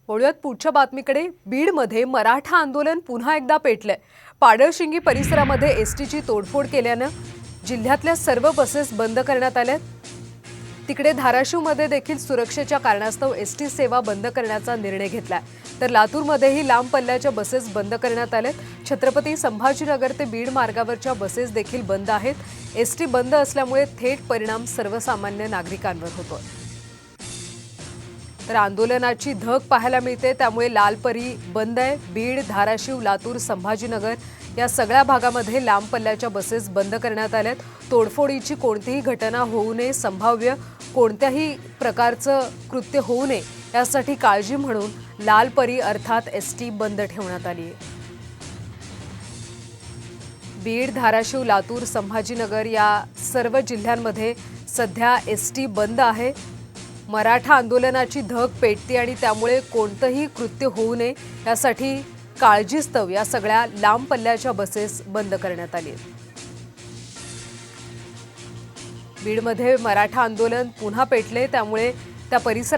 वळूयात पुढच्या बातमीकडे। बीडमध्ये मराठा आंदोलन पुन्हा एकदा पेटलंय। पाडळशिंगी परिसरामध्ये एसटीची तोडफोड केल्याने जिल्ह्यातल्या सर्व बसेस बंद करण्यात आल्यात। तिकडे धाराशिवमध्ये देखील सुरक्षेच्या कारणास्तव एसटी सेवा बंद करण्याचा निर्णय घेतलाय। तर लातूरमध्येही लांब पल्ल्याच्या बसेस बंद करण्यात आल्यात। छत्रपती संभाजीनगर ते बीड मार्गावरच्या बसेस देखील बंद आहेत। एसटी बंद असल्यामुळे थेट परिणाम सर्वसामान्य नागरिकांवर होतोय। तर आंदोलनाची धग पाहायला मिळते, त्यामुळे लालपरी बंद आहे। बीड, धाराशिव, लातूर, संभाजीनगर या सगळ्या भागामध्ये लांब पल्ल्याच्या बसेस बंद करण्यात आल्यात। तोडफोडीची कोणतीही घटना होऊ नये, संभाव्य कोणत्याही प्रकारचं कृत्य होऊ नये यासाठी काळजी म्हणून लालपरी अर्थात एसटी बंद ठेवण्यात आली आहे। बीड, धाराशिव, लातूर, संभाजीनगर या सर्व जिल्ह्यांमध्ये सध्या एसटी बंद आहे। मराठा आंदोलनाची धग पेटते आणि त्यामुळे कोणतेही कृत्य होऊ नये यासाठी काळजीस्तव या सगळ्या लांब पल्ल्याच्या बसेस बंद करण्यात आली आहेत। बीडमध्ये मराठा आंदोलन पुन्हा पेटले, त्यामुळे त्या परिसरात